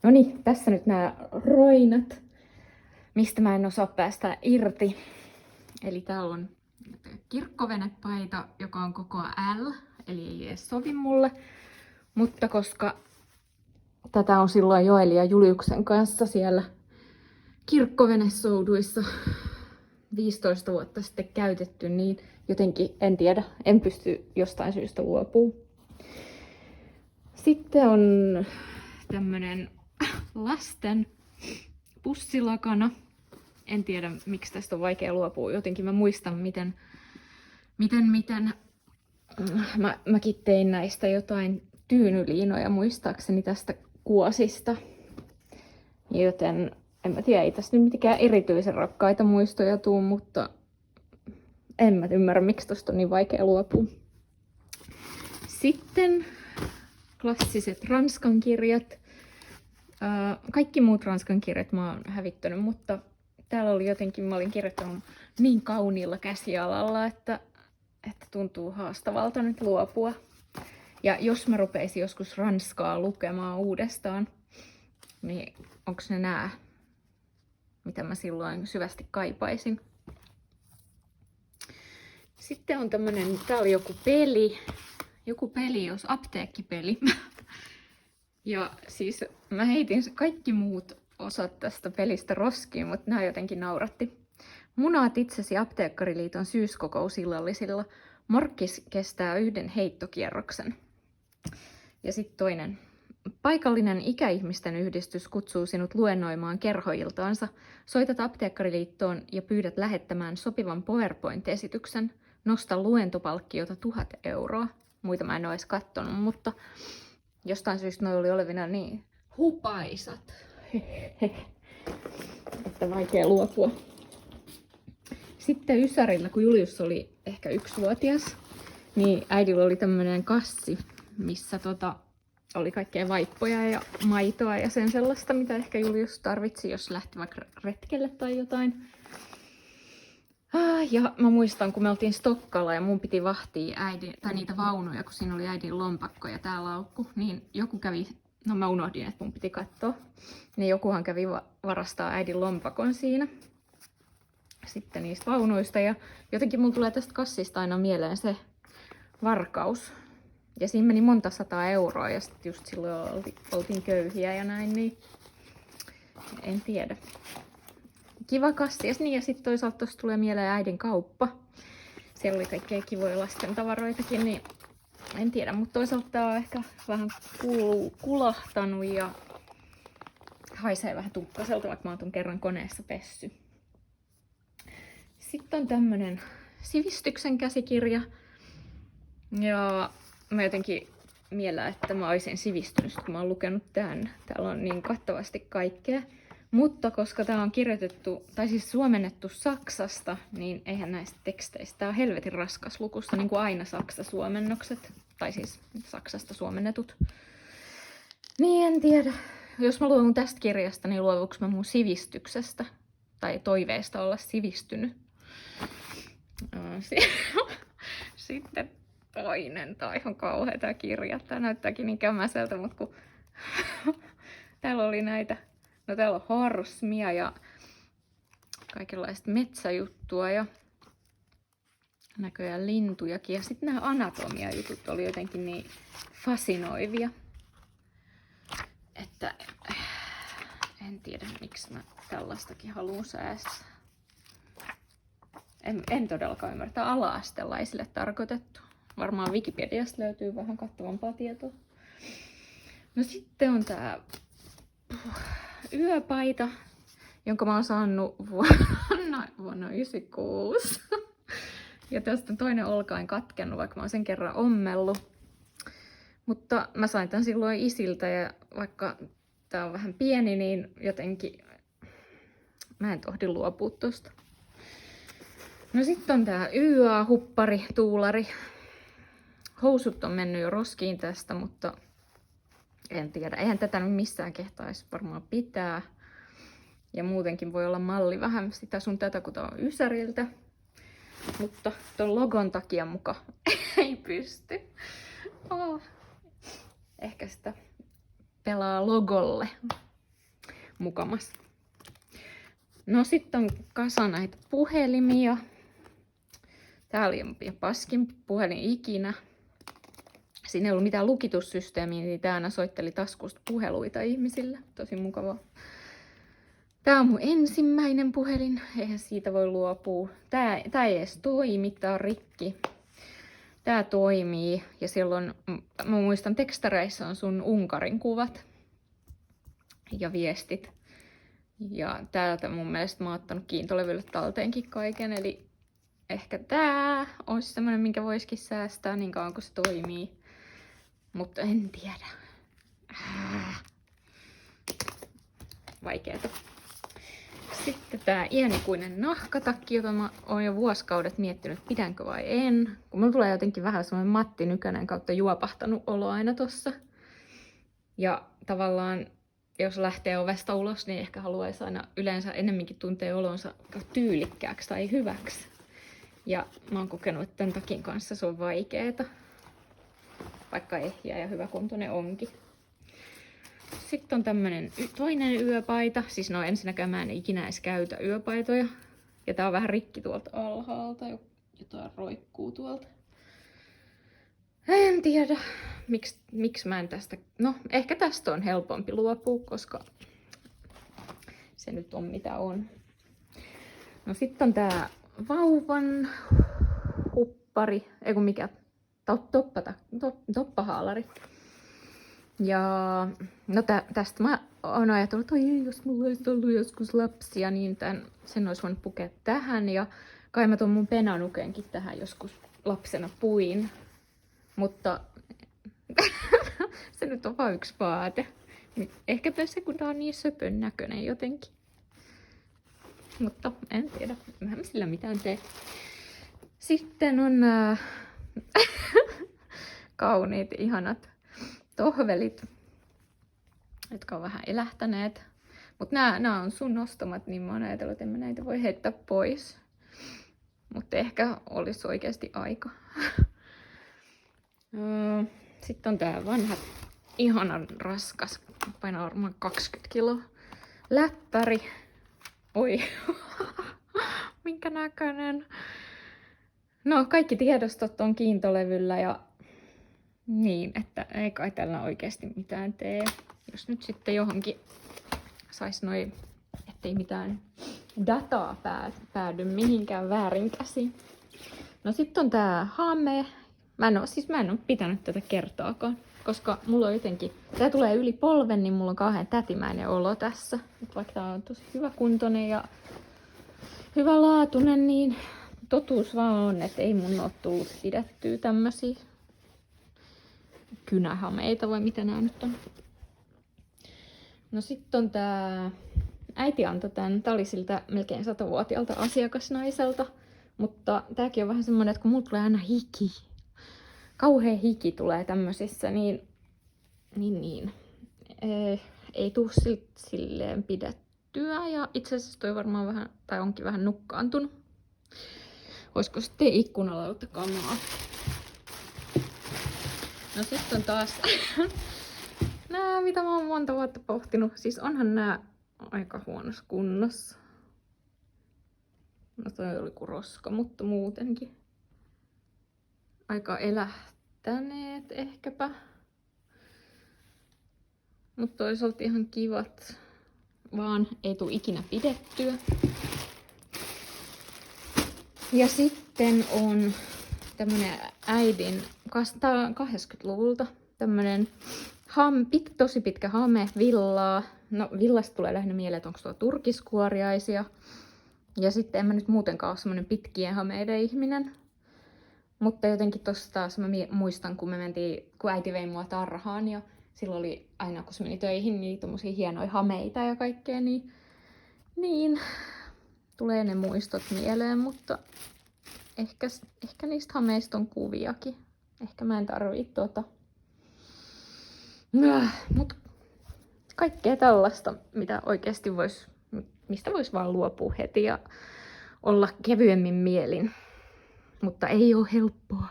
No niin, tässä nyt nämä roinat, mistä mä en osaa päästä irti. Eli täällä on kirkkovenepaita, joka on kokoa L, eli ei edes sovi mulle. Mutta koska tätä on silloin Joeli ja Juliuksen kanssa siellä kirkkovenesouduissa 15 vuotta sitten käytetty, niin jotenkin en tiedä, en pysty jostain syystä luopumaan. Sitten on tämmönen lasten pussilakana. En tiedä, miksi tästä on vaikea luopua. Jotenkin mä muistan, miten mäkin tein näistä jotain tyynyliinoja muistaakseni tästä kuosista. Joten en mä tiedä, ei tästä nyt mitenkään erityisen rakkaita muistoja tuu, mutta en mä ymmärrä, miksi tosta on niin vaikea luopua. Sitten klassiset ranskan kirjat. Kaikki muut ranskan kirjat mä oon hävittänyt, mutta täällä oli jotenkin, mä olin kirjoittanut niin kauniilla käsialalla, että tuntuu haastavalta nyt luopua. Ja jos mä rupeisin joskus ranskaa lukemaan uudestaan, niin onko ne nää, mitä mä silloin syvästi kaipaisin. Sitten on tämmönen, tää oli joku peli, jos apteekkipeli. Ja siis mä heitin kaikki muut osat tästä pelistä roskiin, mutta nämä jotenkin nauratti. Munaat itsesi Apteekkariliiton syyskokousillallisilla. Morkkis kestää 1 heittokierroksen. Ja sitten toinen. Paikallinen ikäihmisten yhdistys kutsuu sinut luennoimaan kerhoiltaansa. Soitat Apteekkariliittoon ja pyydät lähettämään sopivan PowerPoint-esityksen. Nosta luentopalkkiota 1 000 €. Muita mä en ole edes kattonut, mutta jostain syystä noi oli olevina niin hupaisat. Että vaikea luopua. Sitten Ysärillä, kun Julius oli ehkä 1-vuotias, niin äidillä oli tämmönen kassi, missä oli kaikkea vaippoja ja maitoa ja sen sellaista, mitä ehkä Julius tarvitsi, jos lähti vaikka retkelle tai jotain. Ja mä muistan, kun me oltiin Stokkalla ja mun piti vahtia niitä vaunuja, kun siinä oli äidin lompakko ja tää laukku, niin joku kävi, no mä unohdin, että mun piti katsoa, niin jokuhan kävi varastaa äidin lompakon siinä sitten niistä vaunuista ja jotenkin mulla tulee tästä kassista aina mieleen se varkaus. Ja siinä meni monta 100 € ja sitten just silloin oltiin köyhiä ja näin, niin en tiedä. Kiva kassi. Ja sitten toisaalta tuossa tulee mieleen äidin kauppa. Siellä oli kaikkea kivoja lasten tavaroitakin, niin en tiedä. Mutta toisaalta tää on ehkä vähän kulahtanut ja haisee vähän tukkaselta, vaikka mä oon ton kerran koneessa pessy. Sitten on tämmönen sivistyksen käsikirja. Ja mä jotenkin miellän, että mä olisin sivistynyt, kun mä oon lukenut tän. Täällä on niin kattavasti kaikkea. Mutta koska tää on kirjoitettu, tai siis suomennettu Saksasta, niin eihän näistä teksteistä. Tää on helvetin raskas lukusta, niin kuin aina Saksa-suomennokset. Tai siis Saksasta suomennetut. Niin en tiedä. Jos mä luovun tästä kirjasta, niin luovuks mä mun sivistyksestä? Tai toiveesta olla sivistynyt. Sitten toinen. Tää on ihan kauhea tää kirja. Tää näyttääkin niin kämäseltä, mutta kun täällä oli näitä. No täällä on horsmia ja kaikenlaista metsäjuttua ja näköjään lintujakin. Ja sitten nämä anatomiajutut oli jotenkin niin fasinoivia, että en tiedä miksi mä tällaistakin haluan säästää. En todellakaan ymmärrä. Tämä on ala-astelaisille tarkoitettu. Varmaan Wikipediasta löytyy vähän kattavampaa tietoa. No sitten on tää yöpaita, jonka mä oon saanut vuonna 1996. Ja tästä on toinen olkain katkennut, vaikka mä oon sen kerran ommellut. Mutta mä sain tän silloin isiltä ja vaikka tää on vähän pieni, niin jotenkin mä en tohdi luopua tosta. No sitten on tää YA-huppari, tuulari. Housut on mennyt jo roskiin tästä, mutta en tiedä. Eihän tätä nyt missään kehtaisi varmaan pitää. Ja muutenkin voi olla malli vähän sitä sun tätä, kun tää on Ysäriltä. Mutta ton logon takia muka ei pysty. Ehkä sitä pelaa logolle. mukamas. No sitten on kasa näitä puhelimia. Tää oli paskin puhelin ikinä. Siinä ei ollut mitään lukitussysteemiä, niin tää aina soitteli taskusta puheluita ihmisille. Tosi mukavaa. Tää on mun ensimmäinen puhelin. Eihän siitä voi luopua. Tää ei edes toimi, tää on rikki. Tää toimii. Ja silloin, mä muistan, tekstareissa on sun Unkarin kuvat ja viestit. Ja täältä mun mielestä mä oon ottanut kiintolevylle talteenkin kaiken. Eli ehkä tää olisi semmonen, minkä voisikin säästää niin kauan kun se toimii. Mutta en tiedä. Vaikeeta. Sitten tää iänikuinen nahkatakki, jota mä oon jo vuosikaudet miettinyt, pidänkö vai en. Kun mulla tulee jotenkin vähän semmoinen Matti Nykänen kautta juopahtanut olo aina tossa. Ja tavallaan, jos lähtee ovesta ulos, niin ehkä haluaisi aina yleensä ennemminkin tuntea olonsa tyylikkääksi tai hyväksi. Ja mä oon kokenut, että tämän takin kanssa se on vaikeeta. Vaikka ehjä ja hyväkuntoinen onkin. Sitten on tämmönen toinen yöpaita. Siis no ensinnäkään mä en ikinä edes käytä yöpaitoja. Ja tää on vähän rikki tuolta alhaalta. Jotain roikkuu tuolta. En tiedä, miksi mä en tästä... No, ehkä tästä on helpompi luopua, koska se nyt on mitä on. No sitten on tää vauvan huppari, ei kun mikä, toppahaalari. Ja no tästä mä oon ajatellut, että jos mulla olisi ollut joskus lapsia, niin sen olisi voinut pukea tähän. Ja kai mä ton mun penanukenkin tähän joskus lapsena puin. Mutta se nyt on vaan yksi vaate. Ehkäpä se, kun tää on niin söpön näköinen jotenkin. Mutta en tiedä, mä en sillä mitään tee. Sitten on kauniit, ihanat tohvelit, jotka on vähän elähtäneet. Mutta nämä on sun nostamat, niin mä oon ajatellut, että en mä näitä voi heittää pois. Mutta ehkä olisi oikeasti aika. Sitten on tää vanha, ihanan raskas, painaa varmaan 20 kiloa, läppäri. Oi, minkä näköinen. No, kaikki tiedostot on kiintolevyllä ja niin, että ei kai tällä oikeasti mitään tee. Jos nyt sitten johonkin sais ettei mitään dataa päädy mihinkään väärinkäsiin. No sitten on tää hame. Mä en oo pitänyt tätä kertaakaan, koska mulla on jotenkin, tää tulee yli polven, niin mulla on kauhean tätimäinen olo tässä. Vaikka tää on tosi hyväkuntoinen ja hyvälaatuinen, niin totuus vaan on, että ei mun oo tullut pidettyä tämmösiä kynähameita, vai mitä nää nyt on. No sitten on tää, äiti antoi tän, tää oli siltä melkein 100-vuotiaalta asiakasnaiselta, mutta tääkin on vähän semmonen, että kun mulla tulee aina hiki, kauhea hiki tulee tämmösissä, niin ei tuu silleen pidettyä. Ja itse asiassa toi varmaan vähän, tai onkin vähän nukkaantunut. Olisiko sitten ikkunalauta kamaa? No sitten on taas nää, mitä mä oon monta vuotta pohtinut. Siis onhan nää aika huonossa kunnossa. No toi oli kuin roska, mutta muutenkin aika elähtäneet ehkäpä. Mutta toisaalta ihan kivat, vaan ei tule ikinä pidettyä. Ja sitten on tämmönen äidin 80-luvulta tämmönen tosi pitkä hame villaa. No villasta tulee lähinnä mieleen, että onko tuo turkiskuoriaisia. Ja sitten en mä nyt muutenkaan ole semmonen pitkien hameiden ihminen. Mutta jotenkin tossa taas mä muistan, kun kun äiti vei mua tarhaan ja silloin oli aina, kun se meni töihin, niin tommosia hienoja hameita ja kaikkea, niin tulee ne muistot mieleen, mutta ehkä niistä hameista on kuviakin. Ehkä mä en tarvii mut kaikkea tällaista, mitä oikeasti mistä vois vaan luopua heti ja olla kevyemmin mielin. Mutta ei ole helppoa.